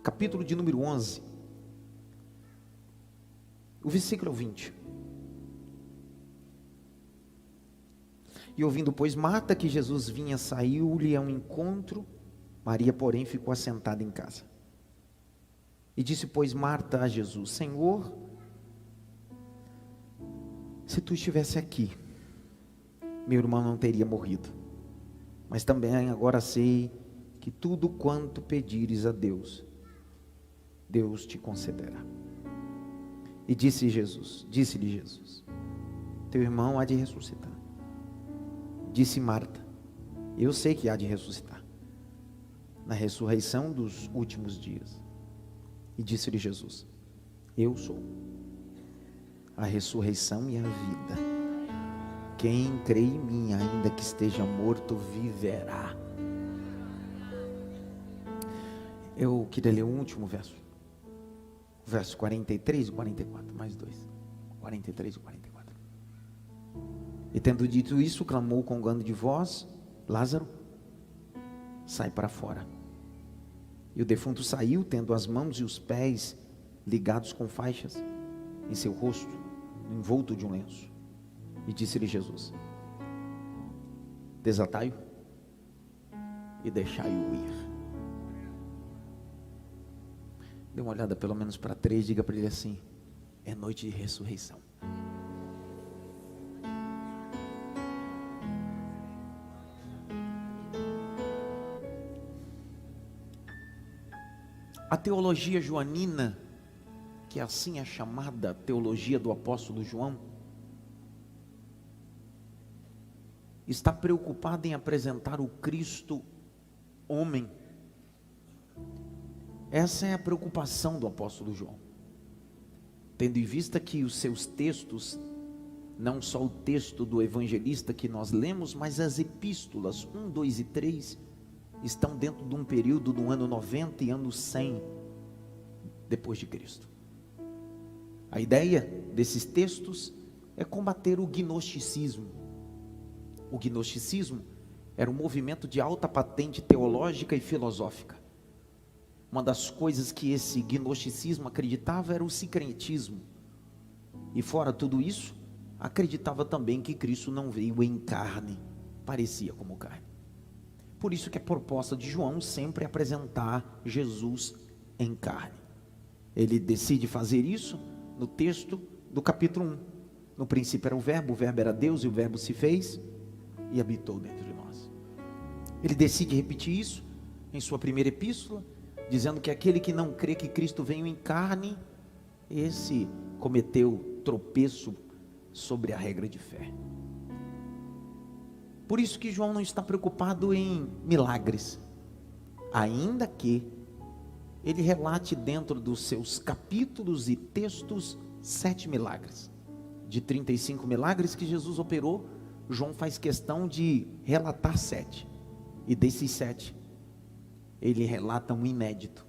capítulo de número 11, o versículo 20. E ouvindo, pois, Marta que Jesus vinha, saiu-lhe ao encontro. Maria, porém, ficou assentada em casa. E disse, pois, Marta a Jesus, Senhor, se tu estivesse aqui, meu irmão não teria morrido. Mas também agora sei que tudo quanto pedires a Deus, Deus te concederá. E disse-lhe Jesus, teu irmão há de ressuscitar. Disse Marta, eu sei que há de ressuscitar, na ressurreição dos últimos dias. E disse-lhe Jesus, eu sou a ressurreição e a vida. Quem crê em mim, ainda que esteja morto, viverá. Eu queria ler o último verso. Verso 43 e 44, mais dois. 43 e 44. E tendo dito isso, clamou com grande voz, Lázaro, sai para fora. E o defunto saiu, tendo as mãos e os pés ligados com faixas, em seu rosto, envolto de um lenço. E disse-lhe Jesus, desatai-o e deixai-o ir. Dê uma olhada pelo menos para 3, diga para ele assim, é noite de ressurreição. A teologia joanina, que assim é chamada teologia do apóstolo João, está preocupada em apresentar o Cristo homem. Essa é a preocupação do apóstolo João, tendo em vista que os seus textos, não só o texto do evangelista que nós lemos, mas as epístolas 1, 2 e 3, estão dentro de um período do ano 90 e ano 100 depois de Cristo. A ideia desses textos é combater o gnosticismo. O gnosticismo era um movimento de alta patente teológica e filosófica. Uma das coisas que esse gnosticismo acreditava era o sincretismo. E fora tudo isso, acreditava também que Cristo não veio em carne, parecia como carne. Por isso que a proposta de João sempre é apresentar Jesus em carne. Ele decide fazer isso no texto do capítulo 1. No princípio era o verbo era Deus e o verbo se fez e habitou dentro de nós. Ele decide repetir isso em sua primeira epístola, dizendo que aquele que não crê que Cristo veio em carne, esse cometeu tropeço sobre a regra de fé. Por isso que João não está preocupado em milagres, ainda que ele relate dentro dos seus capítulos e textos 7 milagres. De 35 milagres que Jesus operou, João faz questão de relatar 7. E desses 7, ele relata um inédito.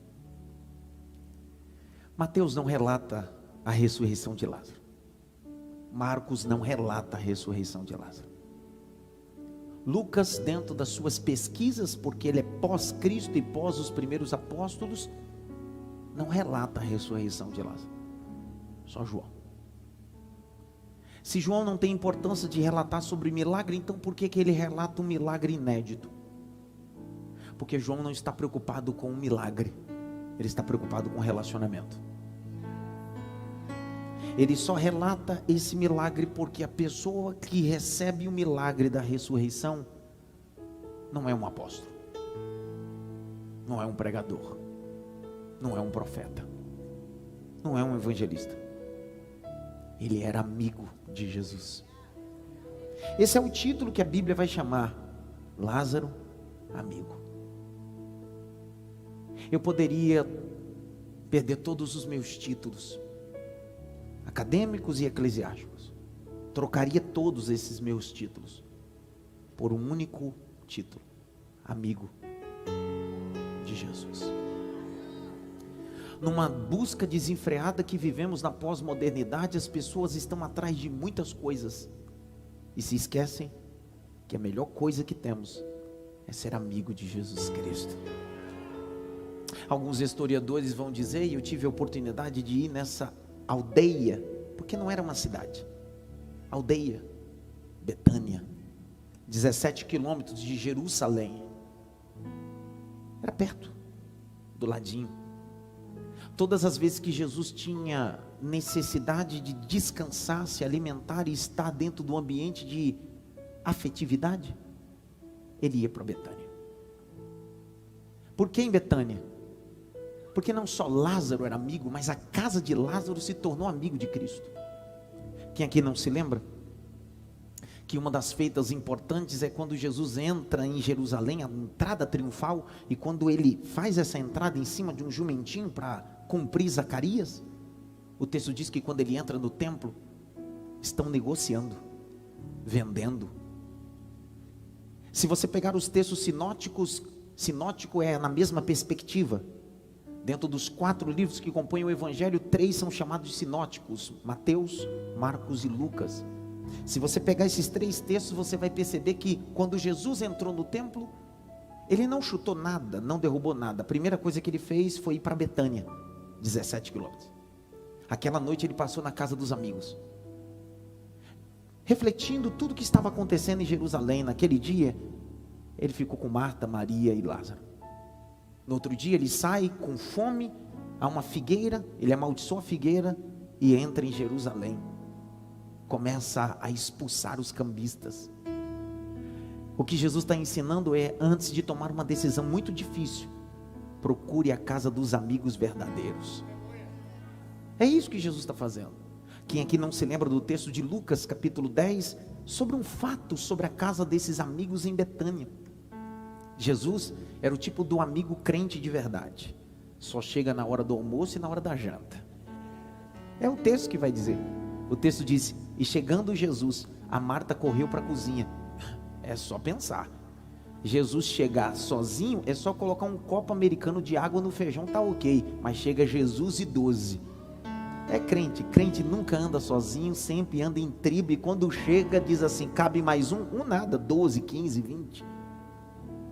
Mateus não relata a ressurreição de Lázaro. Marcos não relata a ressurreição de Lázaro. Lucas, dentro das suas pesquisas, porque ele é pós-Cristo e pós os primeiros apóstolos, não relata a ressurreição de Lázaro. Só João. Se João não tem importância de relatar sobre milagre, então por que ele relata um milagre inédito? Porque João não está preocupado com o milagre, ele está preocupado com o relacionamento. Ele só relata esse milagre porque a pessoa que recebe o milagre da ressurreição não é um apóstolo, não é um pregador, não é um profeta, não é um evangelista. Ele era amigo de Jesus. Esse é o título que a Bíblia vai chamar: Lázaro, amigo. Eu poderia perder todos os meus títulos acadêmicos e eclesiásticos, trocaria todos esses meus títulos por um único título: amigo de Jesus. Numa busca desenfreada que vivemos na pós-modernidade, as pessoas estão atrás de muitas coisas e se esquecem que a melhor coisa que temos é ser amigo de Jesus Cristo. Alguns historiadores vão dizer, e eu tive a oportunidade de ir nessa aldeia, porque não era uma cidade, aldeia, Betânia, 17 quilômetros de Jerusalém, era perto, do ladinho. Todas as vezes que Jesus tinha necessidade de descansar, se alimentar e estar dentro do ambiente de afetividade, ele ia para Betânia. Por que em Betânia? Porque não só Lázaro era amigo, mas a casa de Lázaro se tornou amigo de Cristo. Quem aqui não se lembra que uma das feitas importantes é quando Jesus entra em Jerusalém, a entrada triunfal, e quando ele faz essa entrada em cima de um jumentinho para cumprir Zacarias, o texto diz que quando ele entra no templo, estão negociando, vendendo. Se você pegar os textos sinóticos, sinótico é na mesma perspectiva. Dentro dos 4 livros que compõem o Evangelho, 3 são chamados de sinóticos: Mateus, Marcos e Lucas. Se você pegar esses 3 textos, você vai perceber que quando Jesus entrou no templo, ele não chutou nada, não derrubou nada. A primeira coisa que ele fez foi ir para Betânia, 17 quilômetros. Aquela noite ele passou na casa dos amigos, refletindo tudo o que estava acontecendo em Jerusalém. Naquele dia, ele ficou com Marta, Maria e Lázaro. No outro dia ele sai com fome a uma figueira, ele amaldiçoa a figueira e entra em Jerusalém. Começa a expulsar os cambistas. O que Jesus está ensinando é, antes de tomar uma decisão muito difícil, procure a casa dos amigos verdadeiros. É isso que Jesus está fazendo. Quem aqui não se lembra do texto de Lucas capítulo 10, sobre um fato sobre a casa desses amigos em Betânia? Jesus era o tipo do amigo crente de verdade, só chega na hora do almoço e na hora da janta. É o texto que vai dizer. O texto diz: e chegando Jesus, a Marta correu para a cozinha. É só pensar, Jesus chegar sozinho, é só colocar um copo americano de água no feijão, tá ok. Mas chega Jesus e 12. É crente, crente nunca anda sozinho, sempre anda em tribo. E quando chega diz assim, cabe mais um nada, 12, 15, 20.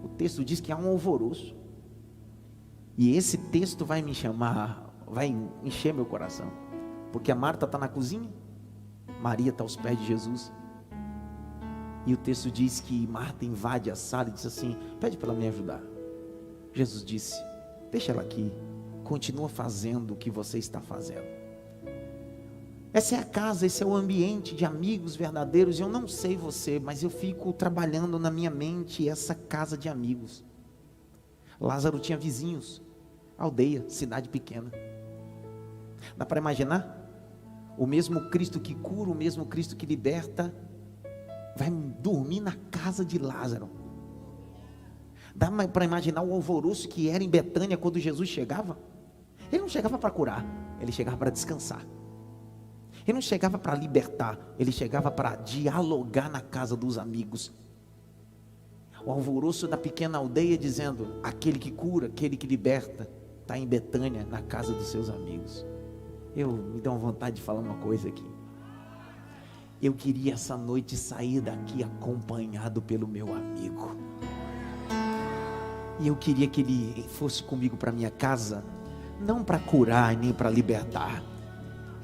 O texto diz que há um alvoroço. E esse texto vai me chamar, vai encher meu coração. Porque a Marta está na cozinha, Maria está aos pés de Jesus. E o texto diz que Marta invade a sala e diz assim, pede para ela me ajudar. Jesus disse, deixa ela aqui, continua fazendo o que você está fazendo. Essa é a casa, esse é o ambiente de amigos verdadeiros. Eu não sei você, mas eu fico trabalhando na minha mente essa casa de amigos. Lázaro tinha vizinhos, aldeia, cidade pequena. Dá para imaginar? O mesmo Cristo que cura, o mesmo Cristo que liberta, vai dormir na casa de Lázaro. Dá para imaginar o alvoroço que era em Betânia quando Jesus chegava? Ele não chegava para curar, ele chegava para descansar. Ele não chegava para libertar, ele chegava para dialogar na casa dos amigos. O alvoroço da pequena aldeia dizendo, aquele que cura, aquele que liberta, está em Betânia, na casa dos seus amigos. Me dá uma vontade de falar uma coisa aqui. Eu queria essa noite sair daqui acompanhado pelo meu amigo. E eu queria que ele fosse comigo para minha casa, não para curar nem para libertar.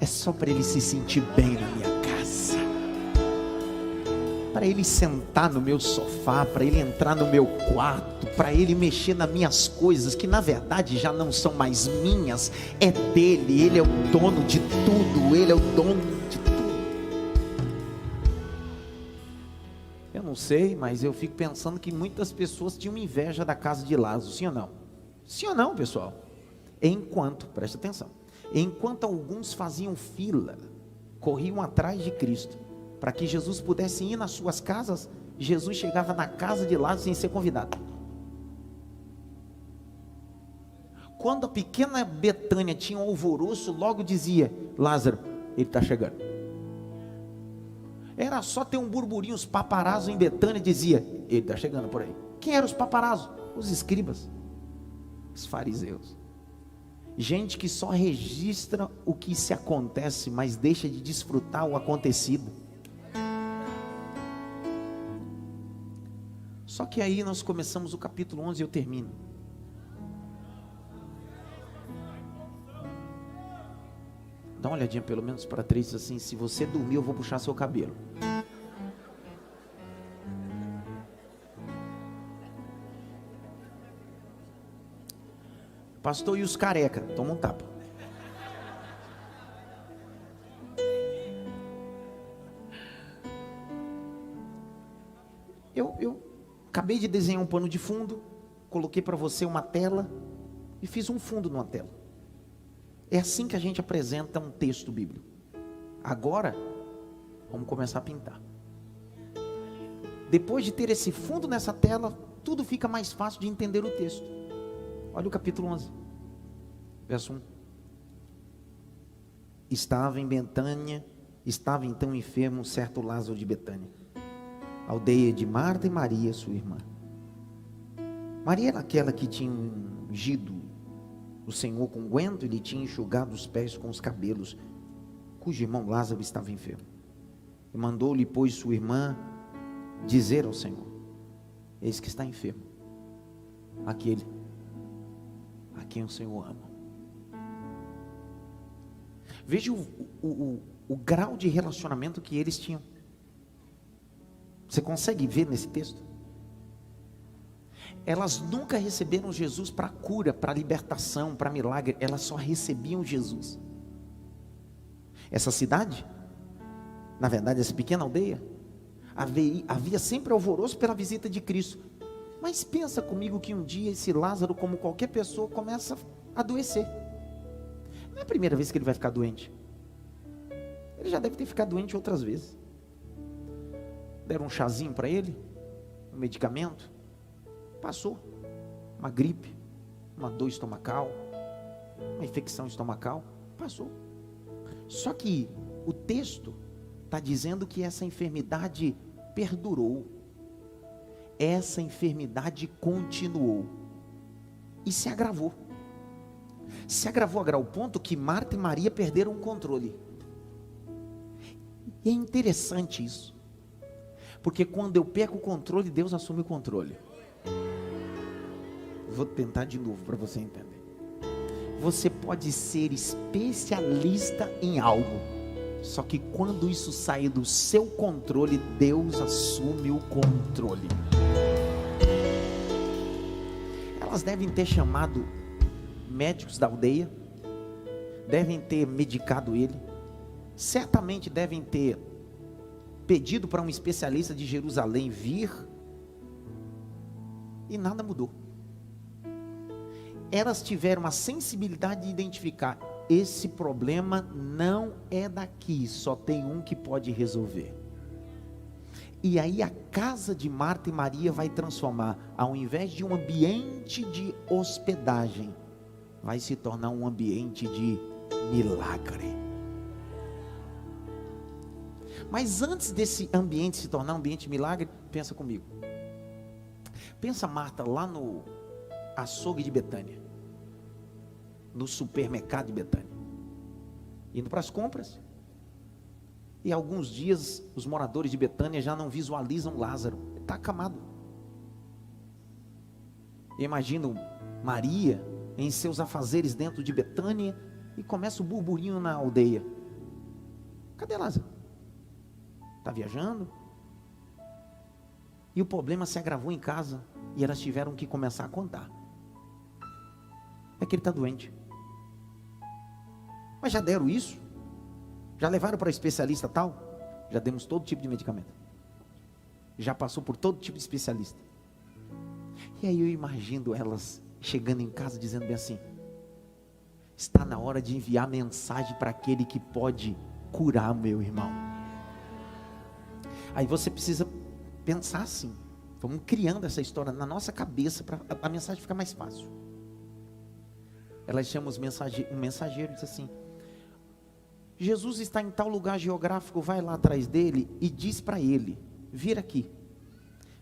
É só para ele se sentir bem na minha casa, para ele sentar no meu sofá, para ele entrar no meu quarto, para ele mexer nas minhas coisas, que na verdade já não são mais minhas, é dele. Ele é o dono de tudo, ele é o dono de tudo. Eu não sei, mas eu fico pensando que muitas pessoas tinham inveja da casa de Lázaro, sim ou não? Sim ou não, pessoal? Presta atenção, enquanto alguns faziam fila, corriam atrás de Cristo, para que Jesus pudesse ir nas suas casas, Jesus chegava na casa de Lázaro sem ser convidado. Quando a pequena Betânia tinha um alvoroço, logo dizia, Lázaro, ele está chegando. Era só ter um burburinho, os paparazos em Betânia dizia, ele está chegando por aí. Quem eram os paparazos? Os escribas, os fariseus. Gente que só registra o que se acontece, mas deixa de desfrutar o acontecido. Só que aí nós começamos o capítulo 11 e eu termino. Dá uma olhadinha pelo menos para 3 e diz assim: se você dormir, eu vou puxar seu cabelo. Pastor, e os careca? Toma um tapa. Eu acabei de desenhar um pano de fundo, coloquei para você uma tela e fiz um fundo numa tela. É assim que a gente apresenta um texto bíblico. Agora, vamos começar a pintar. Depois de ter esse fundo nessa tela, tudo fica mais fácil de entender o texto. Olha o capítulo 11, verso 1. Estava em Betânia, estava então enfermo um certo Lázaro de Betânia, aldeia de Marta e Maria, sua irmã. Maria era aquela que tinha ungido o Senhor com unguento e lhe tinha enxugado os pés com os cabelos, cujo irmão Lázaro estava enfermo. E mandou-lhe, pois, sua irmã dizer ao Senhor: eis que está enfermo aquele a quem o Senhor ama. Veja o grau de relacionamento que eles tinham. Você consegue ver nesse texto? Elas nunca receberam Jesus para cura, para libertação, para milagre. Elas só recebiam Jesus. Essa cidade, na verdade essa pequena aldeia, havia sempre alvoroço pela visita de Cristo. Mas pensa comigo que um dia esse Lázaro, como qualquer pessoa, começa a adoecer. Não é a primeira vez que ele vai ficar doente. Ele já deve ter ficado doente outras vezes. Deram um chazinho para ele, um medicamento, passou. Uma gripe, uma dor estomacal, uma infecção estomacal, passou. Só que o texto está dizendo que essa enfermidade perdurou. Essa enfermidade continuou e se agravou. Se agravou ao ponto que Marta e Maria perderam o controle. E é interessante isso, porque quando eu perco o controle, Deus assume o controle. Vou tentar de novo para você entender. Você pode ser especialista em algo, só que quando isso sair do seu controle, Deus assume o controle. Elas devem ter chamado médicos da aldeia, devem ter medicado ele, certamente devem ter pedido para um especialista de Jerusalém vir, e nada mudou. Elas tiveram a sensibilidade de identificar: esse problema não é daqui, só tem um que pode resolver. E aí a casa de Marta e Maria vai transformar, ao invés de um ambiente de hospedagem, vai se tornar um ambiente de milagre. Mas antes desse ambiente se tornar um ambiente de milagre, pensa comigo. Pensa Marta lá no açougue de Betânia, no supermercado de Betânia, indo para as compras. E alguns dias os moradores de Betânia já não visualizam Lázaro, ele está acamado. Imagino Maria em seus afazeres dentro de Betânia, e começa o burburinho na aldeia: cadê Lázaro? Está viajando? E o problema se agravou em casa, e elas tiveram que começar a contar: é que ele está doente. Mas já deram isso? Já levaram para o especialista tal? Já demos todo tipo de medicamento. Já passou por todo tipo de especialista. E aí eu imagino elas chegando em casa dizendo bem assim: está na hora de enviar mensagem para aquele que pode curar meu irmão. Aí você precisa pensar assim. Vamos criando essa história na nossa cabeça para a mensagem ficar mais fácil. Elas chamam um mensageiro e diz assim: Jesus está em tal lugar geográfico, vai lá atrás dele e diz para ele vir aqui.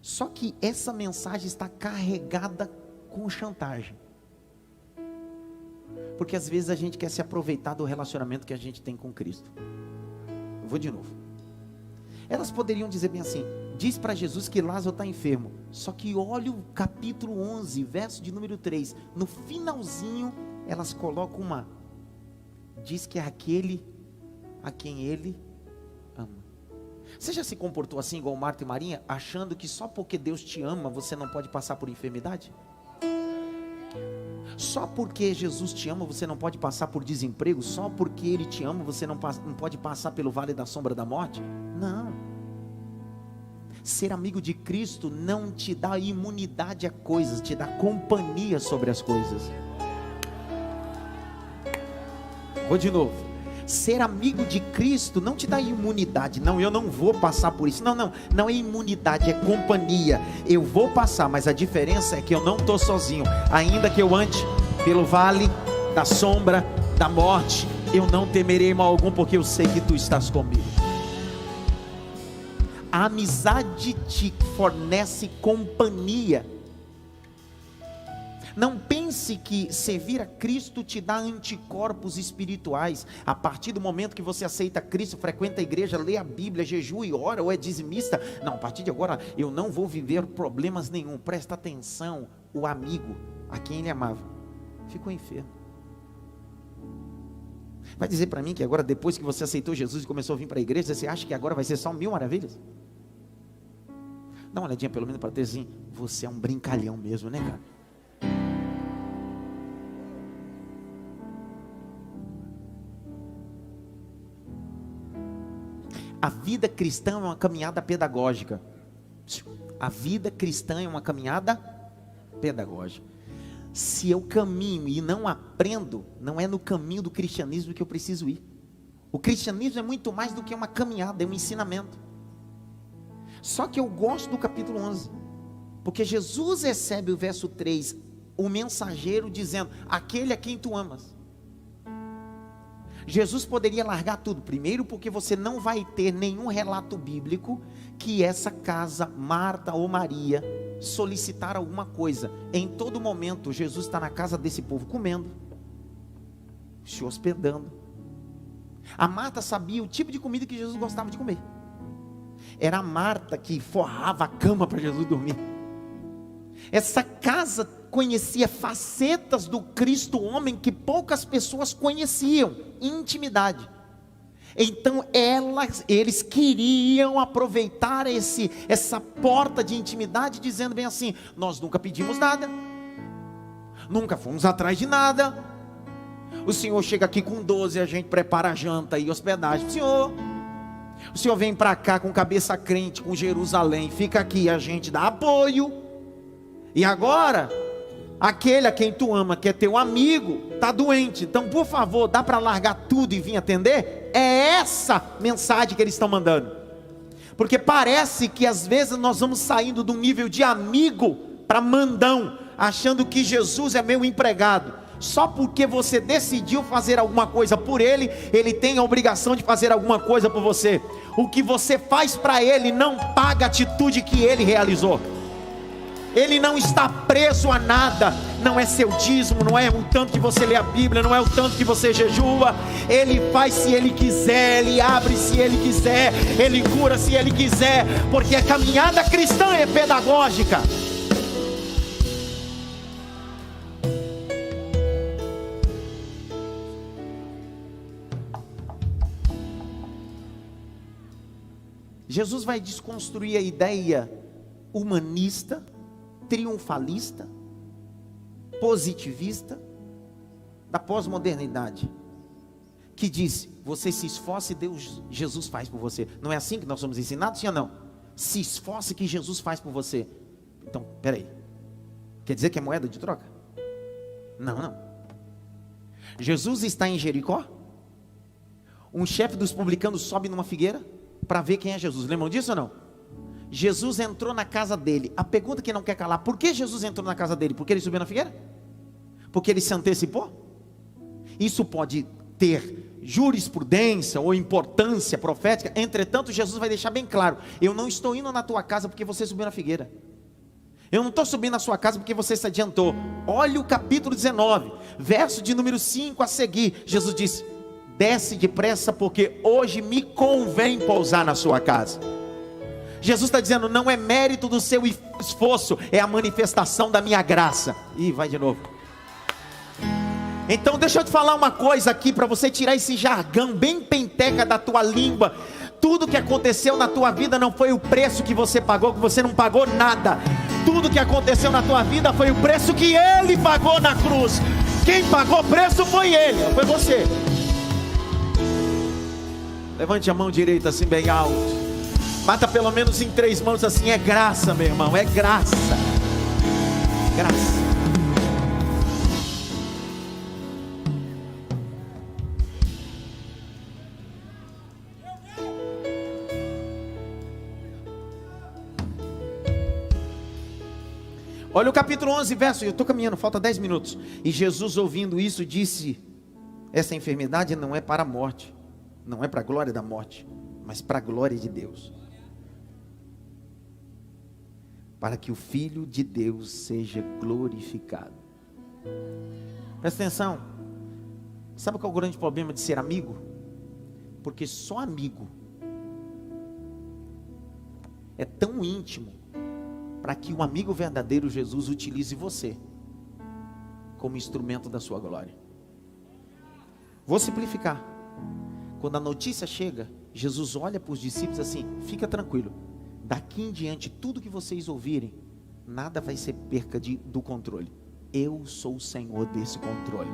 Só que essa mensagem está carregada com chantagem, porque às vezes a gente quer se aproveitar do relacionamento que a gente tem com Cristo. Eu vou de novo. Elas poderiam dizer bem assim: diz para Jesus que Lázaro está enfermo. Só que olha o capítulo 11, verso de número 3. No finalzinho, elas colocam diz que é aquele a quem Ele ama. Você já se comportou assim igual Marta e Maria, achando que só porque Deus te ama, você não pode passar por enfermidade? Só porque Jesus te ama, você não pode passar por desemprego? Só porque Ele te ama, você não pode passar pelo vale da sombra da morte? Não. Ser amigo de Cristo não te dá imunidade a coisas, te dá companhia sobre as coisas. Vou de novo. Ser amigo de Cristo não te dá imunidade. Não, eu não vou passar por isso. Não é imunidade, é companhia. Eu vou passar, mas a diferença é que eu não estou sozinho. Ainda que eu ande pelo vale da sombra da morte, eu não temerei mal algum, porque eu sei que tu estás comigo. A amizade te fornece companhia. Não pense que servir a Cristo te dá anticorpos espirituais. A partir do momento que você aceita Cristo, frequenta a igreja, lê a Bíblia, jejua e ora, ou é dizimista. Não, a partir de agora eu não vou viver problemas nenhum. Presta atenção, o amigo a quem ele amava ficou enfermo. Vai dizer para mim que agora, depois que você aceitou Jesus e começou a vir para a igreja, você acha que agora vai ser só 1000 maravilhas? Dá uma olhadinha pelo menos para ter assim, você é um brincalhão mesmo, né, cara? A vida cristã é uma caminhada pedagógica. A vida cristã é uma caminhada pedagógica. Se eu caminho e não aprendo, não é no caminho do cristianismo que eu preciso ir. O cristianismo é muito mais do que uma caminhada, é um ensinamento. Só que eu gosto do capítulo 11, porque Jesus recebe o verso 3, o mensageiro dizendo, aquele a quem tu amas. Jesus poderia largar tudo, primeiro porque você não vai ter nenhum relato bíblico que essa casa, Marta ou Maria, solicitaram alguma coisa. Em todo momento Jesus está na casa desse povo comendo, se hospedando. A Marta sabia o tipo de comida que Jesus gostava de comer. Era a Marta que forrava a cama para Jesus dormir. Essa casa conhecia facetas do Cristo homem que poucas pessoas conheciam, intimidade. Então eles queriam aproveitar essa porta de intimidade, dizendo bem assim, nós nunca pedimos nada, nunca fomos atrás de nada, o Senhor chega aqui com 12, a gente prepara a janta e hospedagem, o Senhor vem para cá com cabeça crente, com Jerusalém, fica aqui, a gente dá apoio, e agora, aquele a quem tu ama, que é teu amigo, está doente, então por favor, dá para largar tudo e vir atender? É essa mensagem que eles estão mandando, porque parece que às vezes nós vamos saindo de um nível de amigo para mandão, achando que Jesus é meu empregado, só porque você decidiu fazer alguma coisa por ele, ele tem a obrigação de fazer alguma coisa por você. O que você faz para ele não paga a atitude que ele realizou. Ele não está preso a nada, não é seu dízimo, não é o tanto que você lê a Bíblia, não é o tanto que você jejua, ele faz se ele quiser, ele abre se ele quiser, ele cura se ele quiser, porque a caminhada cristã é pedagógica. Jesus vai desconstruir a ideia humanista, triunfalista, positivista da pós-modernidade, que diz, você se esforce e Jesus faz por você. Não é assim que nós somos ensinados, sim ou não? Se esforce que Jesus faz por você. Então, peraí, quer dizer que é moeda de troca? Não. Jesus está em Jericó, um chefe dos publicanos sobe numa figueira para ver quem é Jesus. Lembram disso ou não? Jesus entrou na casa dele. A pergunta que não quer calar, por que Jesus entrou na casa dele? Porque ele subiu na figueira? Porque ele se antecipou? Isso pode ter jurisprudência ou importância profética. Entretanto, Jesus vai deixar bem claro, eu não estou indo na tua casa porque você subiu na figueira, eu não estou subindo na sua casa porque você se adiantou. Olha o capítulo 19, verso de número 5 a seguir. Jesus disse, desce depressa porque hoje me convém pousar na sua casa. Jesus está dizendo, não é mérito do seu esforço, é a manifestação da minha graça. E vai de novo. Então deixa eu te falar uma coisa aqui, para você tirar esse jargão bem penteca da tua língua. Tudo que aconteceu na tua vida não foi o preço que você pagou, que você não pagou nada. Tudo que aconteceu na tua vida foi o preço que Ele pagou na cruz. Quem pagou o preço foi Ele, não foi você. Levante a mão direita assim bem alto. Bata pelo menos em 3 mãos assim. É graça, meu irmão, é graça. Graça. Olha o capítulo 11, verso, eu estou caminhando, falta 10 minutos. E Jesus, ouvindo isso, disse: essa enfermidade não é para a morte, não é para a glória da morte, mas para a glória de Deus, para que o Filho de Deus seja glorificado. Presta atenção. Sabe qual é o grande problema de ser amigo? Porque só amigo é tão íntimo, para que o amigo verdadeiro Jesus utilize você como instrumento da sua glória. Vou simplificar. Quando a notícia chega, Jesus olha para os discípulos assim: fica tranquilo, daqui em diante tudo que vocês ouvirem, nada vai ser perca do controle. Eu sou o Senhor desse controle.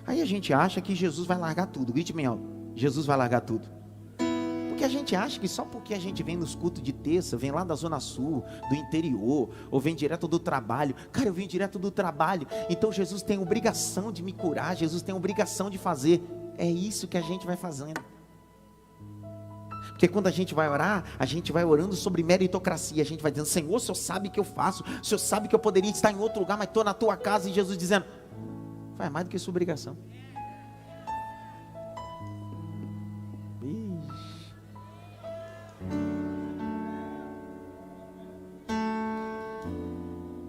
Aí a gente acha que Jesus vai largar tudo. Grite bem alto: Jesus vai largar tudo. Porque a gente acha que só porque a gente vem nos cultos de terça, vem lá da zona sul, do interior, ou vem direto do trabalho. Cara, eu vim direto do trabalho, então Jesus tem obrigação de me curar, Jesus tem obrigação de fazer. É isso que a gente vai fazendo. Porque quando a gente vai orar, a gente vai orando sobre meritocracia. A gente vai dizendo: Senhor, o Senhor sabe que eu faço, o Senhor sabe que eu poderia estar em outro lugar, mas estou na tua casa. E Jesus dizendo: faz mais do que sua obrigação.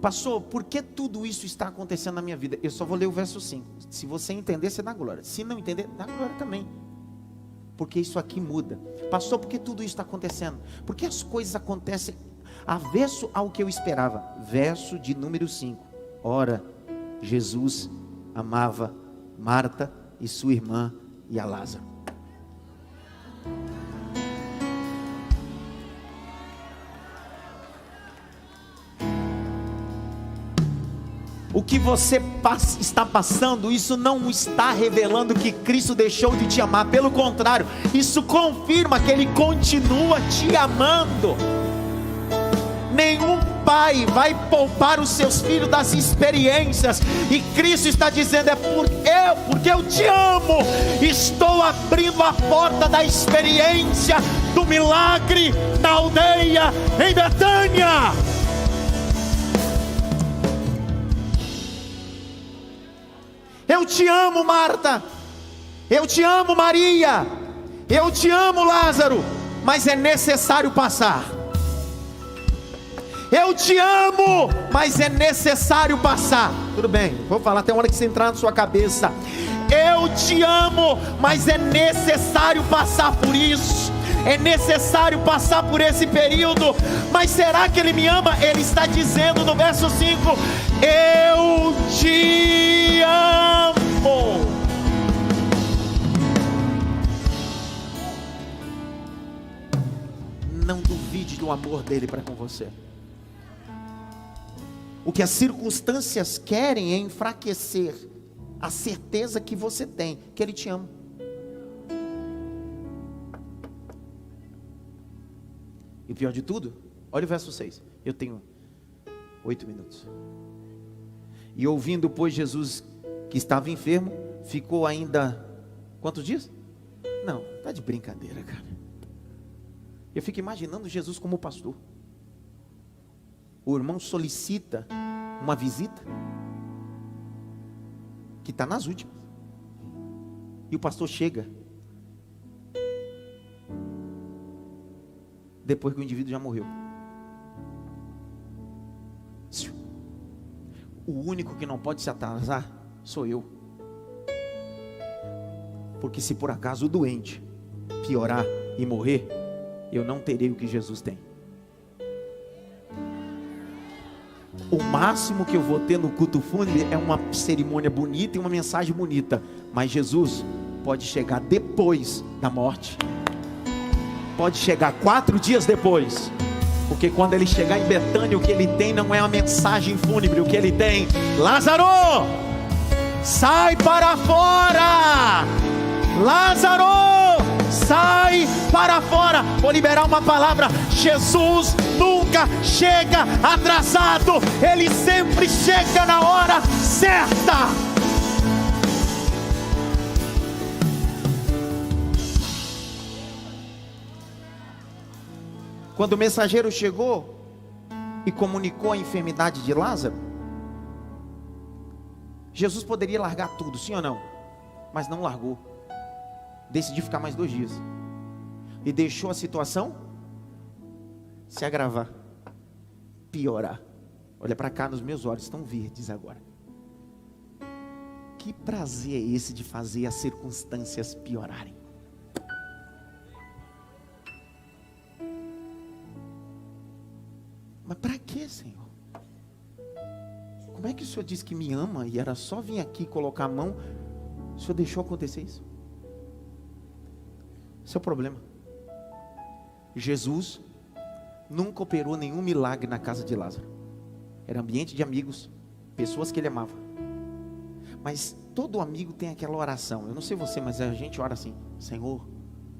Pastor, por que tudo isso está acontecendo na minha vida? Eu só vou ler o verso 5. Se você entender, você dá glória. Se não entender, dá glória também. Porque isso aqui muda. Pastor, por que tudo isso está acontecendo? Porque as coisas acontecem avesso ao que eu esperava. Verso de número 5. Ora, Jesus amava Marta e sua irmã e a Lázaro. O que você está passando, isso não está revelando que Cristo deixou de te amar. Pelo contrário, isso confirma que Ele continua te amando. Nenhum pai vai poupar os seus filhos das experiências. E Cristo está dizendo: é porque eu te amo, estou abrindo a porta da experiência, do milagre na aldeia, em Betânia. Eu te amo, Marta, eu te amo, Maria, eu te amo, Lázaro, mas é necessário passar. Eu te amo, mas é necessário passar. Tudo bem, vou falar até a hora que você entrar na sua cabeça. Eu te amo, mas é necessário passar por isso. É necessário passar por esse período. Mas será que Ele me ama? Ele está dizendo no verso 5: eu te amo. Não duvide do amor dele para com você. O que as circunstâncias querem é enfraquecer a certeza que você tem que Ele te ama. E o pior de tudo, olha o verso 6. Eu tenho 8 minutos. E ouvindo, pois, Jesus que estava enfermo, ficou ainda quantos dias? Não, tá de brincadeira, cara. Eu fico imaginando Jesus como pastor. O irmão solicita uma visita que está nas últimas. E o pastor chega depois que o indivíduo já morreu. O único que não pode se atrasar sou eu. Porque se por acaso o doente piorar e morrer, eu não terei o que Jesus tem. o máximo que eu vou ter no culto fúnebre é uma cerimônia bonita e uma mensagem bonita. Mas Jesus pode chegar depois da morte. Pode chegar 4 dias depois. Porque quando ele chegar em Betânia, o que ele tem não é uma mensagem fúnebre. O que ele tem: Lázaro, sai para fora! Lázaro, sai para fora! Vou liberar uma palavra. Jesus nunca chega atrasado. Ele sempre chega na hora certa. Quando o mensageiro chegou e comunicou a enfermidade de Lázaro, Jesus poderia largar tudo, sim ou não? Mas não largou. Decidiu ficar mais 2 dias. E deixou a situação se agravar, piorar. Olha para cá, nos meus olhos estão verdes agora. Que prazer é esse de fazer as circunstâncias piorarem? Mas para que, Senhor? Como é que o Senhor disse que me ama e era só vir aqui e colocar a mão? O Senhor deixou acontecer isso? Esse é o problema. Jesus nunca operou nenhum milagre na casa de Lázaro. Era ambiente de amigos, pessoas que ele amava. Mas todo amigo tem aquela oração. Eu não sei você, mas a gente ora assim: Senhor,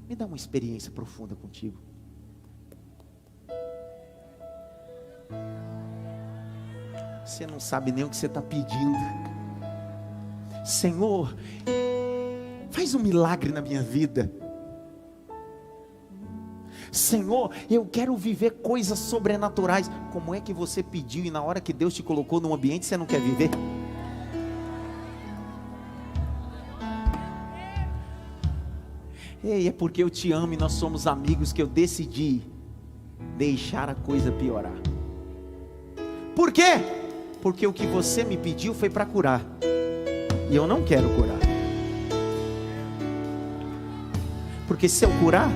me dá uma experiência profunda contigo. Você não sabe nem o que você está pedindo. Senhor, faz um milagre na minha vida. Senhor, eu quero viver coisas sobrenaturais. Como é que você pediu e na hora que Deus te colocou num ambiente você não quer viver? Ei, é porque eu te amo e nós somos amigos que eu decidi deixar a coisa piorar. Por quê? Porque o que você me pediu foi para curar. E eu não quero curar. Porque se eu curar,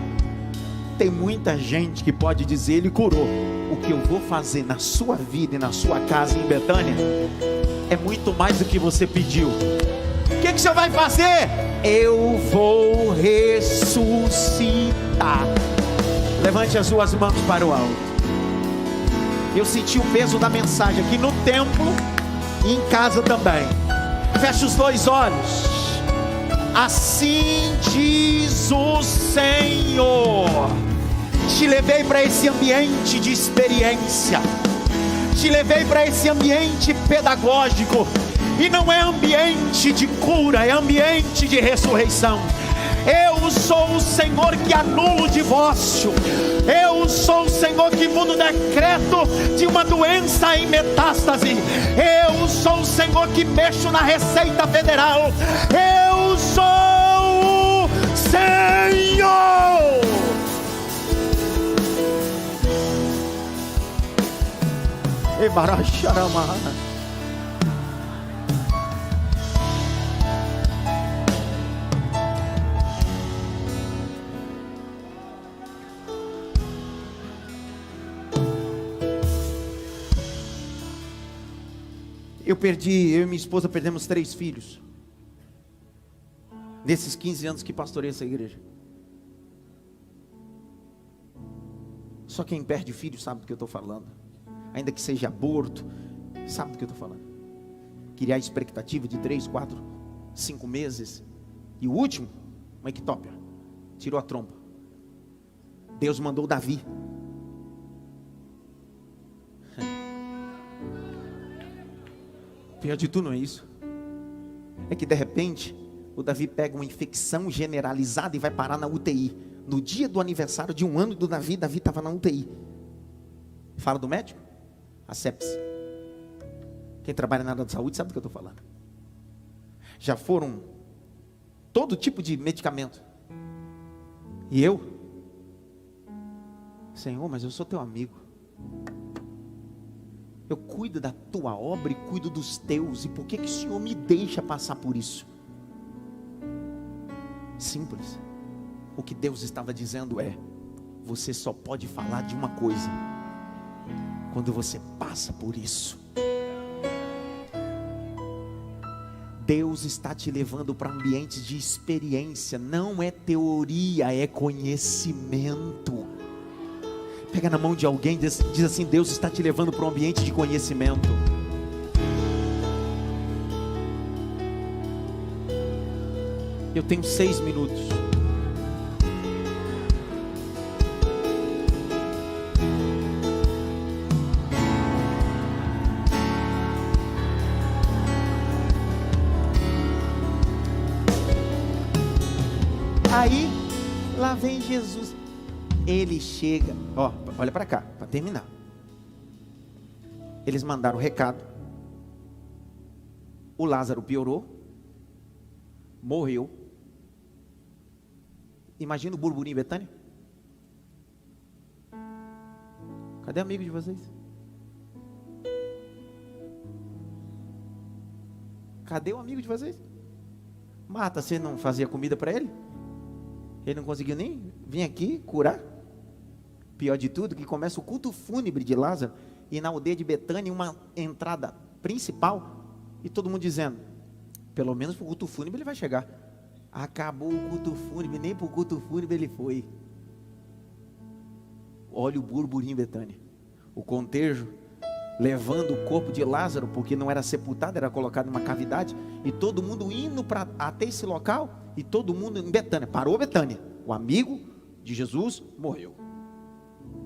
tem muita gente que pode dizer: ele curou. O que eu vou fazer na sua vida e na sua casa em Betânia é muito mais do que você pediu. O que você vai fazer? Eu vou ressuscitar. Levante as suas mãos para o alto. Eu senti o peso da mensagem aqui no templo e em casa também. Feche os 2 olhos. Assim diz o Senhor: te levei para esse ambiente de experiência, te levei para esse ambiente pedagógico, e não é ambiente de cura, é ambiente de ressurreição. Eu sou o Senhor que anula o divórcio. Eu sou o Senhor que muda o decreto de uma doença em metástase. Eu sou o Senhor que mexo na Receita Federal. Eu sou o Senhor. Ebaracharama. Eu e minha esposa perdemos 3 filhos nesses 15 anos que pastorei essa igreja. Só quem perde filho sabe do que eu estou falando. Ainda que seja aborto, sabe do que eu estou falando. Criar expectativa de 3, 4, 5 meses. E o último, uma ectópia, tirou a trompa. Deus mandou Davi. Pior de tudo não é isso. É que de repente o Davi pega uma infecção generalizada e vai parar na UTI. No dia do aniversário de 1 ano do Davi, Davi estava na UTI. Fala do médico? A sepse. Quem trabalha na área da saúde sabe do que eu estou falando. Já foram todo tipo de medicamento. E eu? Senhor, mas eu sou teu amigo. Eu cuido da tua obra e cuido dos teus. E por que o Senhor me deixa passar por isso? Simples. O que Deus estava dizendo é: você só pode falar de uma coisa quando você passa por isso. Deus está te levando para ambientes de experiência, não é teoria, é conhecimento. Pega na mão de alguém e diz assim: Deus está te levando para um ambiente de conhecimento. Eu tenho 6 minutos. Aí, lá vem Jesus. Ele chega, ó, olha para cá, para terminar. Eles mandaram o recado. O Lázaro piorou, morreu. Imagina o burburinho em Betânia. Cadê o amigo de vocês? Cadê o amigo de vocês? Marta, você não fazia comida para ele? Ele não conseguiu nem vir aqui curar. Pior de tudo, que começa o culto fúnebre de Lázaro, e na aldeia de Betânia, uma entrada principal, e todo mundo dizendo: pelo menos para o culto fúnebre ele vai chegar. Acabou o culto fúnebre, nem para o culto fúnebre ele foi. Olha o burburinho em Betânia. O contejo levando o corpo de Lázaro, porque não era sepultado, era colocado numa cavidade, e todo mundo indo até esse local, e todo mundo em Betânia. Parou Betânia, o amigo de Jesus morreu.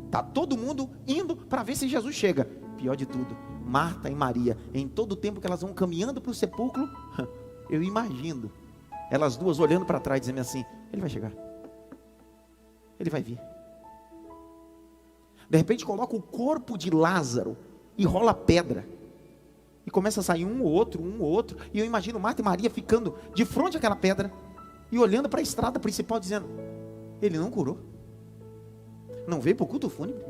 Está todo mundo indo para ver se Jesus chega. Pior de tudo, Marta e Maria, em todo o tempo que elas vão caminhando para o sepulcro, eu imagino elas duas olhando para trás, dizendo assim: ele vai chegar, ele vai vir. De repente coloca o corpo de Lázaro e rola pedra, e começa a sair um ou outro, e eu imagino Marta e Maria ficando de frente àquela pedra, e olhando para a estrada principal, dizendo: ele não curou, não veio para o culto fúnebre,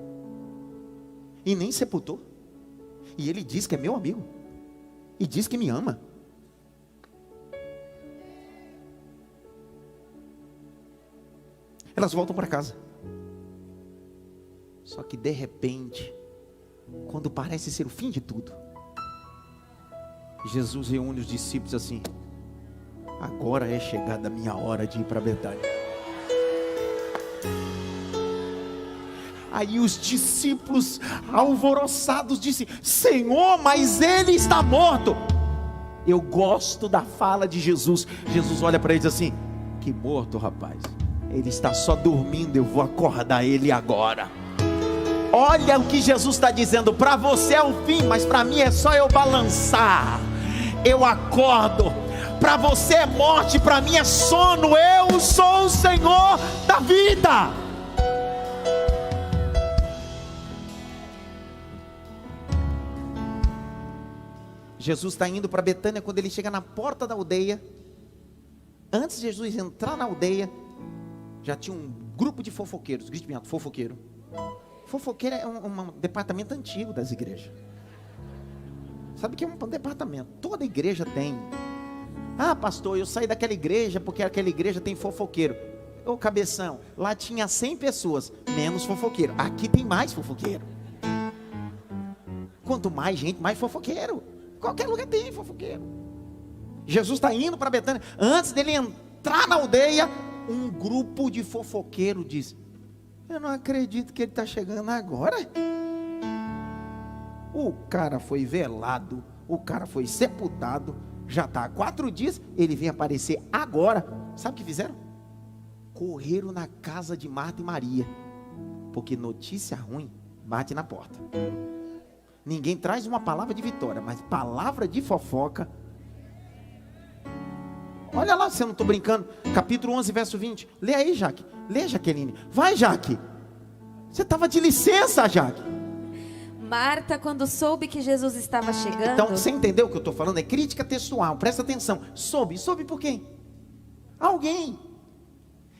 e nem sepultou, e ele diz que é meu amigo, e diz que me ama. Elas voltam para casa. Só que de repente, quando parece ser o fim de tudo, Jesus reúne os discípulos assim: agora é chegada a minha hora de ir para Betânia. Aí os discípulos alvoroçados dizem: Senhor, mas ele está morto. Eu gosto da fala de Jesus. Jesus olha para eles assim: que morto, rapaz? Ele está só dormindo, eu vou acordar ele agora. Olha o que Jesus está dizendo: para você é o fim, mas para mim é só eu balançar, eu acordo. Para você é morte, para mim é sono. Eu sou o Senhor da vida. Jesus está indo para Betânia. Quando ele chega na porta da aldeia, antes de Jesus entrar na aldeia, já tinha um grupo de fofoqueiros. Grite bem alto: fofoqueiro. Fofoqueiro é um departamento antigo das igrejas. Sabe o que é um departamento? Toda igreja tem. Ah, pastor, eu saí daquela igreja porque aquela igreja tem fofoqueiro. Ô cabeção, lá tinha 100 pessoas, menos fofoqueiro. Aqui tem mais fofoqueiro. Quanto mais gente, mais fofoqueiro. Qualquer lugar tem fofoqueiro. Jesus está indo para Betânia. Antes dele entrar na aldeia, um grupo de fofoqueiros diz: eu não acredito que ele está chegando agora. O cara foi velado, o cara foi sepultado, já está há 4 dias, ele vem aparecer agora. Sabe o que fizeram? Correram na casa de Marta e Maria, porque notícia ruim bate na porta. Ninguém traz uma palavra de vitória, mas palavra de fofoca. Olha lá, se eu não estou brincando. Capítulo 11, verso 20. Lê aí, Jaque. Lê, Jaqueline. Vai, Jaque. Você estava de licença, Jaque. Marta, quando soube que Jesus estava chegando... Então, você entendeu o que eu estou falando? É crítica textual, presta atenção. Soube por quem? Alguém.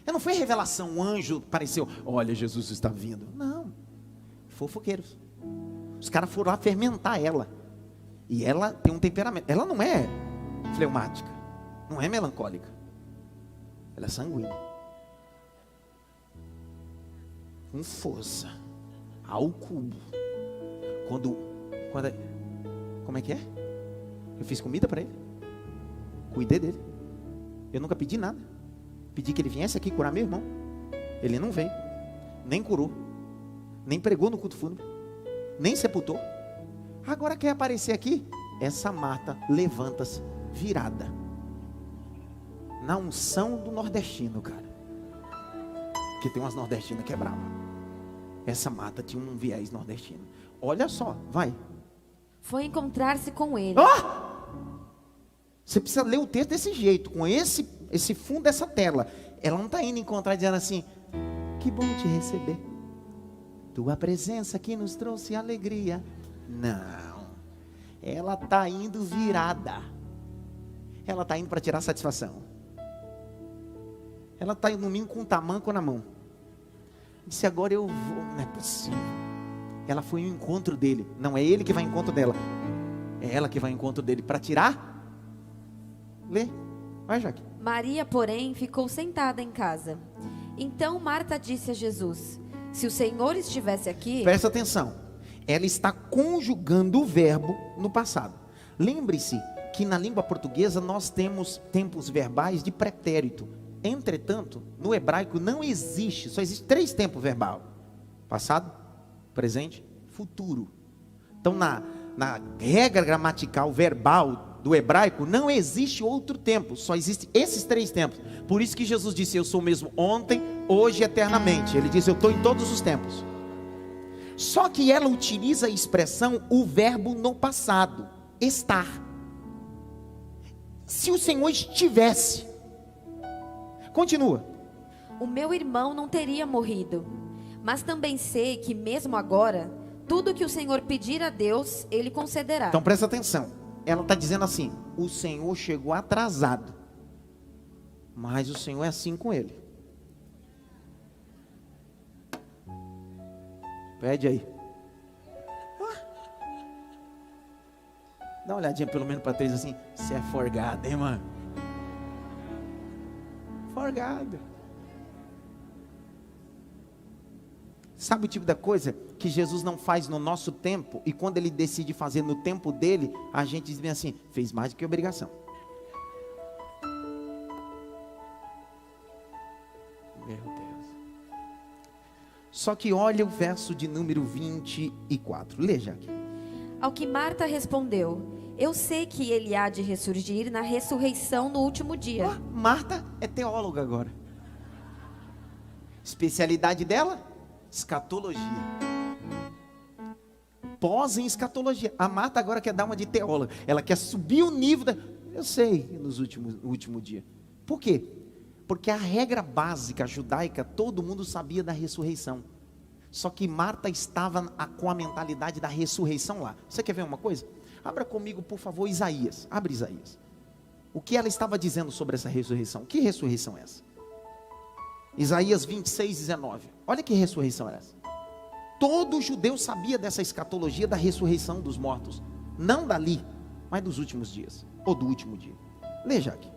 Não foi revelação, um anjo apareceu: olha, Jesus está vindo. Não, fofoqueiros. Os caras foram lá fermentar ela. E ela tem um temperamento. Ela não é fleumática, não é melancólica, ela é sanguínea, com força, ao cubo. Quando como é que é? Eu fiz comida para ele. cuidei dele. Eu nunca pedi nada. Pedi que ele viesse aqui curar meu irmão. Ele não veio, nem curou, nem pregou no culto fúnebre, nem sepultou. Agora quer aparecer aqui? Essa Marta levanta-se virada na unção do nordestino, cara. Que tem umas nordestinas que é brava. Essa Marta tinha um viés nordestino. Olha só, vai. Foi encontrar-se com ele. Você precisa ler o texto desse jeito, com esse fundo dessa tela. Ela não está indo encontrar dizendo assim: que bom te receber, tua presença que nos trouxe alegria. Não, ela está indo virada. Ela está indo para tirar satisfação. Ela está indo no mínimo com um tamanco na mão. Disse: agora eu vou. Não é possível. Ela foi ao encontro dele. Não é ele que vai ao encontro dela, é ela que vai ao encontro dele para tirar. Lê, vai, Jaque. Maria, porém, ficou sentada em casa. Então Marta disse a Jesus: se o Senhor estivesse aqui... Presta atenção. Ela está conjugando o verbo no passado. Lembre-se que na língua portuguesa nós temos tempos verbais de pretérito. Entretanto, no hebraico não existe, só existe 3 tempos verbais: passado, presente, futuro. Então na regra gramatical verbal do hebraico não existe outro tempo, só existe esses 3 tempos. Por isso que Jesus disse: eu sou o mesmo ontem, hoje e eternamente. Ele diz: eu estou em todos os tempos. Só que ela utiliza a expressão, o verbo no passado, estar. Se o Senhor estivesse, continua: o meu irmão não teria morrido. Mas também sei que mesmo agora, tudo que o Senhor pedir a Deus, Ele concederá. Então presta atenção. Ela está dizendo assim: o Senhor chegou atrasado, mas o Senhor é assim com ele. Pede aí. Dá uma olhadinha pelo menos para 3 assim. Você é forgado, hein, mano? Forgado. Sabe o tipo da coisa que Jesus não faz no nosso tempo, e quando Ele decide fazer no tempo dele, a gente diz bem assim: fez mais do que obrigação. Meu Deus. Só que olha o verso de número 24. Lê, Jaque. Ao que Marta respondeu: eu sei que ele há de ressurgir na ressurreição no último dia. Marta é teóloga agora. Especialidade dela? Escatologia. Pós em escatologia. A Marta agora quer dar uma de teóloga. Ela quer subir o nível da... Eu sei, no último dia. Por quê? Porque a regra básica judaica, todo mundo sabia da ressurreição. Só que Marta estava com a mentalidade da ressurreição lá. Você quer ver uma coisa? Abra comigo, por favor, Isaías. Abre Isaías. O que ela estava dizendo sobre essa ressurreição? Que ressurreição é essa? Isaías 26, 19. Olha que ressurreição era essa. Todo judeu sabia dessa escatologia da ressurreição dos mortos. Não dali, mas dos últimos dias. Ou do último dia. Lê, Jaque.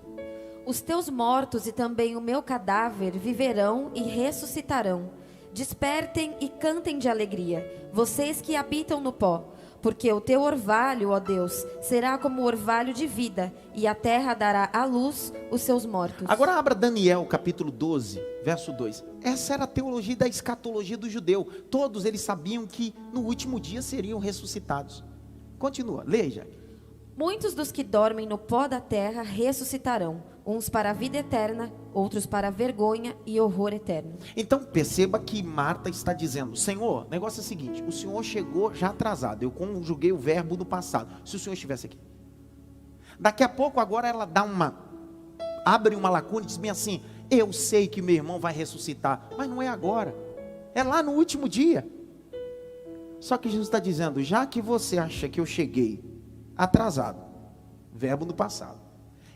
Os teus mortos e também o meu cadáver viverão e ressuscitarão. Despertem e cantem de alegria, vocês que habitam no pó. Porque o teu orvalho, ó Deus, será como o orvalho de vida, e a terra dará à luz os seus mortos. Agora abra Daniel capítulo 12, verso 2. Essa era a teologia da escatologia do judeu. Todos eles sabiam que no último dia seriam ressuscitados. Continua, leia. Muitos dos que dormem no pó da terra ressuscitarão, uns para a vida eterna, outros para a vergonha e horror eterno. Então perceba que Marta está dizendo: Senhor, o negócio é o seguinte, o Senhor chegou já atrasado, eu conjuguei o verbo do passado. Se o Senhor estivesse aqui, daqui a pouco agora ela abre uma lacuna e diz bem assim: eu sei que meu irmão vai ressuscitar, mas não é agora, é lá no último dia. Só que Jesus está dizendo: já que você acha que eu cheguei atrasado, verbo do passado,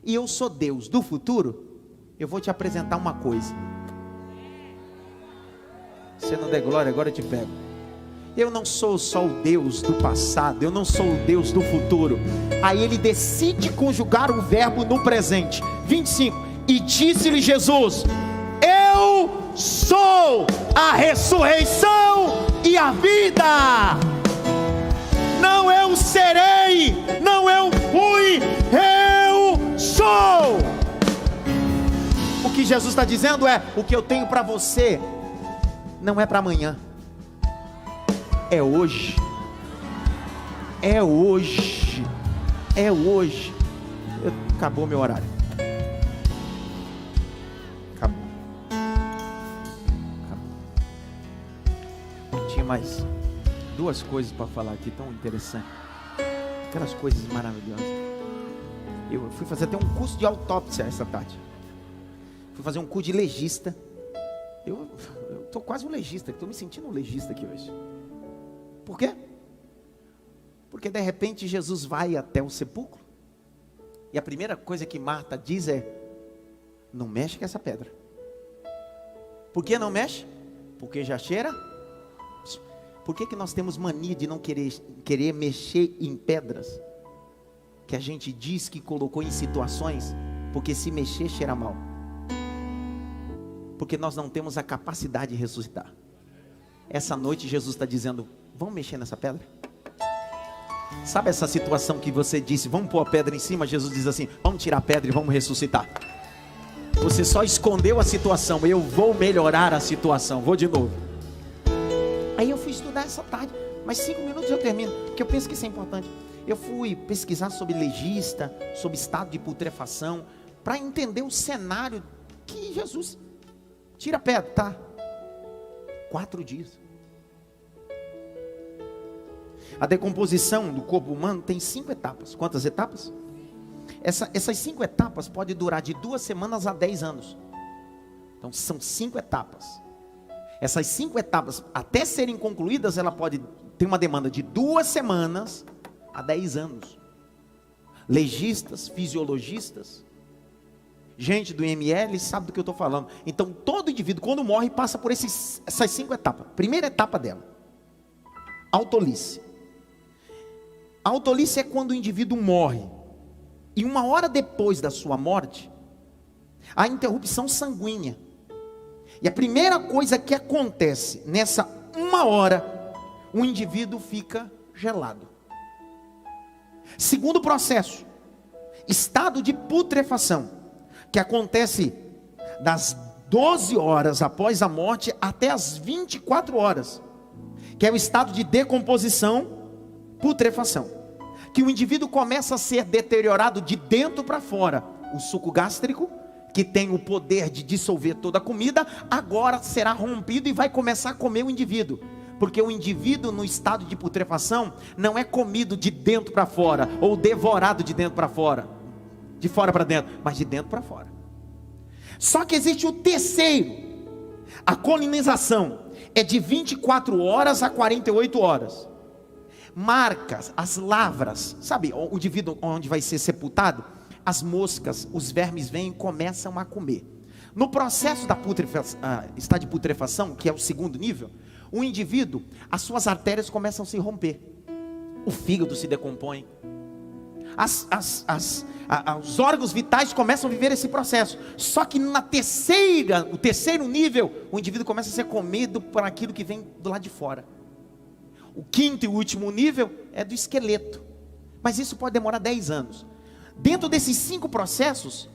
e eu sou Deus do futuro, eu vou te apresentar uma coisa. Se não der glória, agora eu te pego. Eu não sou só o Deus do passado, eu não sou o Deus do futuro. Aí ele decide conjugar o verbo no presente. 25. E disse-lhe Jesus: eu sou a ressurreição e a vida. Não eu serei, não eu fui, eu sou. O que Jesus está dizendo é: o que eu tenho para você não é para amanhã, é hoje. É hoje. É hoje. Acabou meu horário. Acabou. Tinha mais duas coisas para falar aqui, tão interessante. Aquelas coisas maravilhosas. Eu fui fazer até um curso de autópsia essa tarde. Fui fazer um curso de legista. Eu tô quase um legista, estou me sentindo um legista aqui hoje. Por quê? Porque de repente Jesus vai até o sepulcro, e a primeira coisa que Marta diz é: não mexe com essa pedra. Por que não mexe? Porque já cheira. Por que nós temos mania de não querer mexer em pedras que a gente diz que colocou em situações? Porque se mexer cheira mal. Porque nós não temos a capacidade de ressuscitar. Essa noite Jesus está dizendo: vamos mexer nessa pedra? Sabe essa situação que você disse, vamos pôr a pedra em cima? Jesus diz assim: vamos tirar a pedra e vamos ressuscitar. Você só escondeu a situação. Eu vou melhorar a situação. Vou de novo. Aí eu fui estudar essa tarde, mas 5 minutos eu termino, porque eu penso que isso é importante. Eu fui pesquisar sobre legista, sobre estado de putrefação, para entender o cenário que Jesus tira a pedra, tá? 4 dias. A decomposição do corpo humano tem 5 etapas. Quantas etapas? Essas 5 etapas podem durar de 2 semanas a 10 anos. Então são 5 etapas. Essas 5 etapas, até serem concluídas, ela pode ter uma demanda de 2 semanas a 10 anos. Legistas, fisiologistas, gente do IML sabe do que eu estou falando. Então todo indivíduo, quando morre, passa por essas 5 etapas. Primeira etapa dela: autolice. A autolice é quando o indivíduo morre, e 1 hora depois da sua morte, a interrupção sanguínea. E a primeira coisa que acontece nessa 1 hora, o indivíduo fica gelado. Segundo processo, estado de putrefação, que acontece das 12 horas após a morte até as 24 horas, que é o estado de decomposição, putrefação, que o indivíduo começa a ser deteriorado de dentro para fora. O suco gástrico, que tem o poder de dissolver toda a comida, agora será rompido e vai começar a comer o indivíduo. Porque o indivíduo no estado de putrefação não é comido de dentro para fora, ou devorado de dentro para fora, de fora para dentro, mas de dentro para fora. Só que existe o terceiro. A colonização é de 24 horas a 48 horas. Marcas, as lavras, sabe o indivíduo onde vai ser sepultado? As moscas, os vermes vêm e começam a comer. No processo da estado de putrefação, que é o segundo nível, o indivíduo, as suas artérias começam a se romper, o fígado se decompõe, os órgãos vitais começam a viver esse processo. Só que o terceiro nível, o indivíduo começa a ser comido por aquilo que vem do lado de fora. O quinto e último nível é do esqueleto, mas isso pode demorar 10 anos. Dentro desses 5 processos,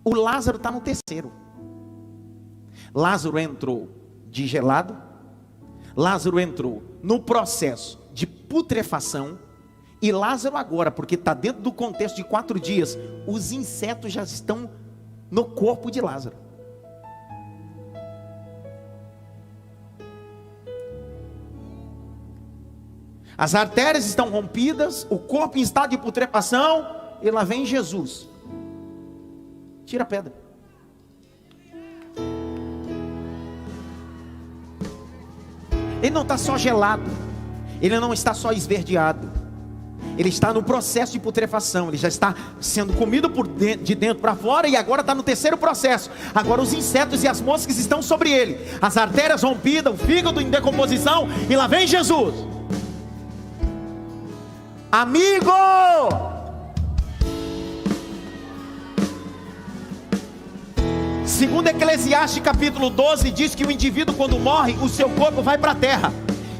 o Lázaro está no terceiro. Lázaro entrou de gelado, Lázaro entrou no processo de putrefação, e Lázaro agora, porque está dentro do contexto de 4 dias, os insetos já estão no corpo de Lázaro. As artérias estão rompidas, o corpo em estado de putrefação, e lá vem Jesus. Tira a pedra. Ele não está só gelado, ele não está só esverdeado, ele está no processo de putrefação, ele já está sendo comido de dentro para fora, e agora está no terceiro processo. Agora os insetos e as moscas estão sobre ele, as artérias rompidas, o fígado em decomposição, e lá vem Jesus. Amigo! Segundo Eclesiastes capítulo 12, diz que o indivíduo quando morre, o seu corpo vai para a terra,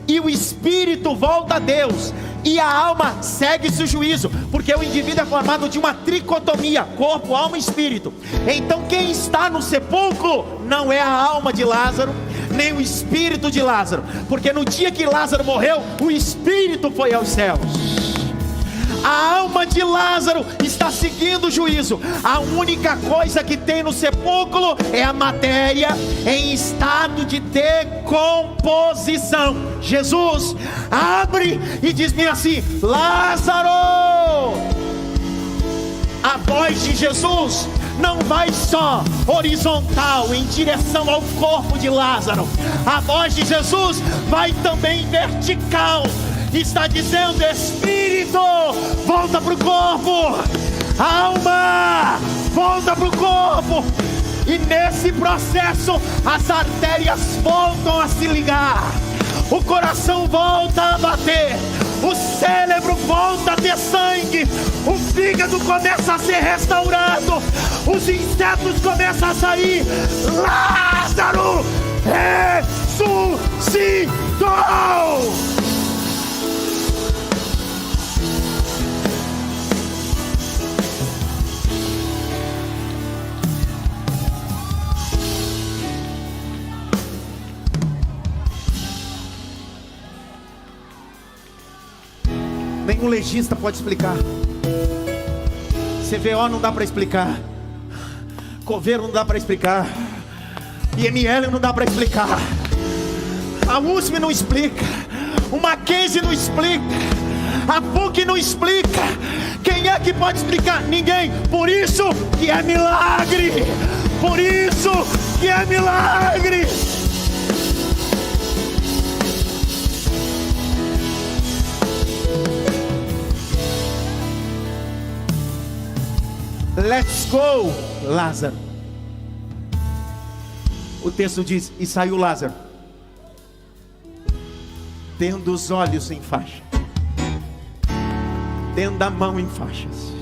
e o espírito volta a Deus, e a alma segue-se o juízo, porque o indivíduo é formado de uma tricotomia, corpo, alma e espírito. Então quem está no sepulcro não é a alma de Lázaro, nem o espírito de Lázaro, porque no dia que Lázaro morreu, o espírito foi aos céus. A alma de Lázaro está seguindo o juízo. A única coisa que tem no sepulcro é a matéria em estado de decomposição. Jesus abre e diz-me assim: Lázaro! A voz de Jesus não vai só horizontal em direção ao corpo de Lázaro. A voz de Jesus vai também vertical. Está dizendo: espírito, volta para o corpo. Alma, volta para o corpo. E nesse processo as artérias voltam a se ligar, o coração volta a bater, o cérebro volta a ter sangue, o fígado começa a ser restaurado, os insetos começam a sair. Lázaro ressuscitou. Nenhum legista pode explicar. CVO não dá para explicar. Coveiro não dá para explicar. IML não dá para explicar. A USP não explica. O Mackenzie não explica. A PUC não explica. Quem é que pode explicar? Ninguém. Por isso que é milagre. Por isso que é milagre. Let's go, Lázaro. O texto diz: e saiu Lázaro, tendo os olhos em faixa, tendo a mão em faixas,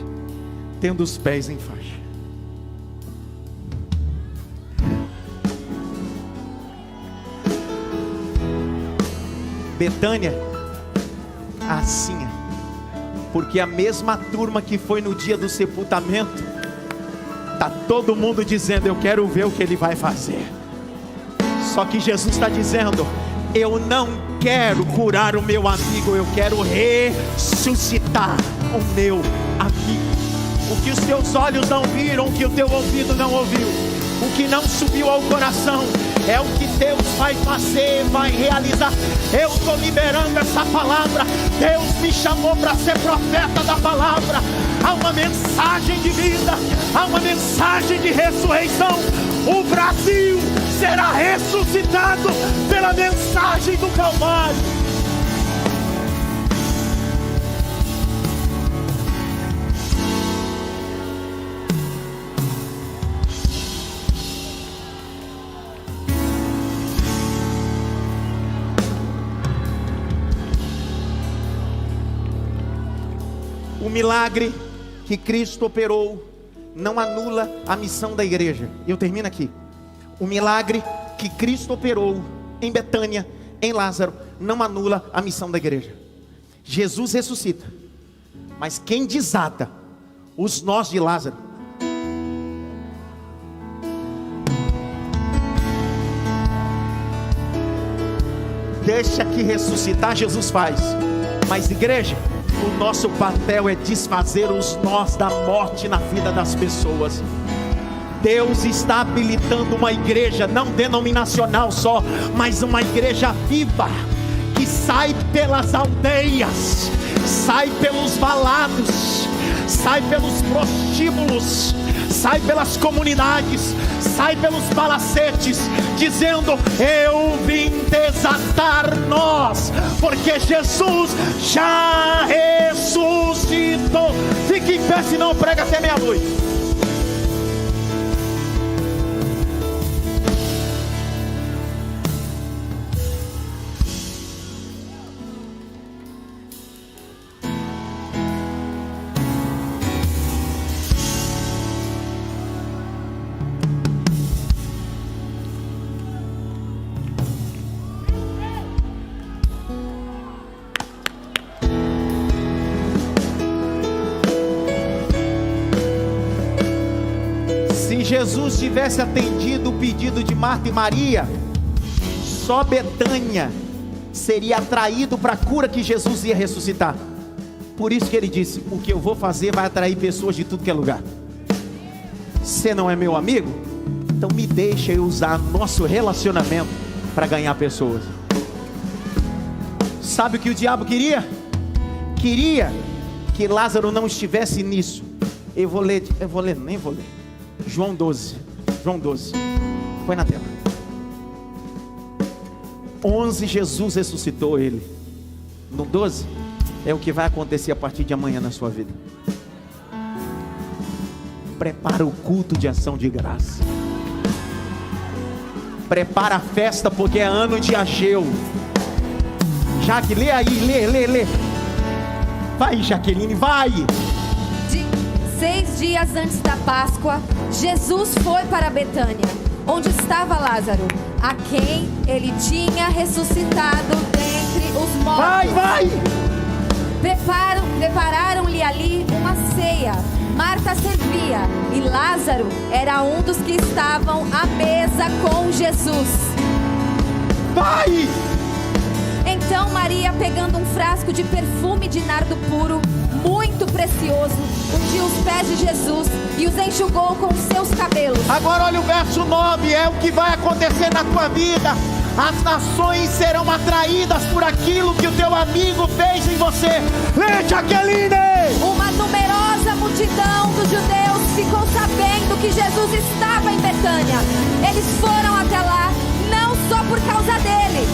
tendo os pés em faixa. Betânia, assim, porque a mesma turma que foi no dia do sepultamento, está todo mundo dizendo: eu quero ver o que ele vai fazer. Só que Jesus está dizendo: eu não quero curar o meu amigo, eu quero ressuscitar o meu amigo. O que os teus olhos não viram, o que o teu ouvido não ouviu, o que não subiu ao coração, é o que Deus vai fazer, vai realizar. Eu estou liberando essa palavra. Deus me chamou para ser profeta da palavra. Há uma mensagem de vida, há uma mensagem de ressurreição. O Brasil será ressuscitado pela mensagem do Calvário. O milagre que Cristo operou não anula a missão da igreja. Eu termino aqui. O milagre que Cristo operou em Betânia, em Lázaro, não anula a missão da igreja. Jesus ressuscita, mas quem desata os nós de Lázaro? Deixa que ressuscitar Jesus faz. Mas igreja, o nosso papel é desfazer os nós da morte na vida das pessoas. Deus está habilitando uma igreja não denominacional só, mas uma igreja viva, que sai pelas aldeias, sai pelos valados, sai pelos prostíbulos, sai pelas comunidades, sai pelos palacetes, dizendo: eu vim desatar nós, porque Jesus já ressuscitou. Fique em pé, senão prega até meia-noite. Jesus tivesse atendido o pedido de Marta e Maria, só Betânia seria atraído para a cura que Jesus ia ressuscitar. Por isso que ele disse: o que eu vou fazer vai atrair pessoas de tudo que é lugar. Você não é meu amigo? Então me deixa eu usar nosso relacionamento para ganhar pessoas. Sabe o que o diabo queria? Queria que Lázaro não estivesse nisso. Nem vou ler. João 12. Põe na tela. 11, Jesus ressuscitou ele. No 12, é o que vai acontecer a partir de amanhã na sua vida. Prepara o culto de ação de graça. Prepara a festa, porque é ano de Ageu. Jaque, lê aí, lê. Vai, Jaqueline, vai. 6 dias antes da Páscoa, Jesus foi para Betânia, onde estava Lázaro, a quem ele tinha ressuscitado dentre os mortos. Vai. Prepararam-lhe ali uma ceia. Marta servia e Lázaro era um dos que estavam à mesa com Jesus. Vai! Então Maria, pegando um frasco de perfume de nardo puro, muito precioso, ungiu os pés de Jesus e os enxugou com os seus cabelos. Agora olha o verso 9, é o que vai acontecer na tua vida. As nações serão atraídas por aquilo que o teu amigo fez em você. Lê, Jaqueline! Uma numerosa multidão dos judeus ficou sabendo que Jesus estava em Betânia. Eles foram até lá, não só por causa dele,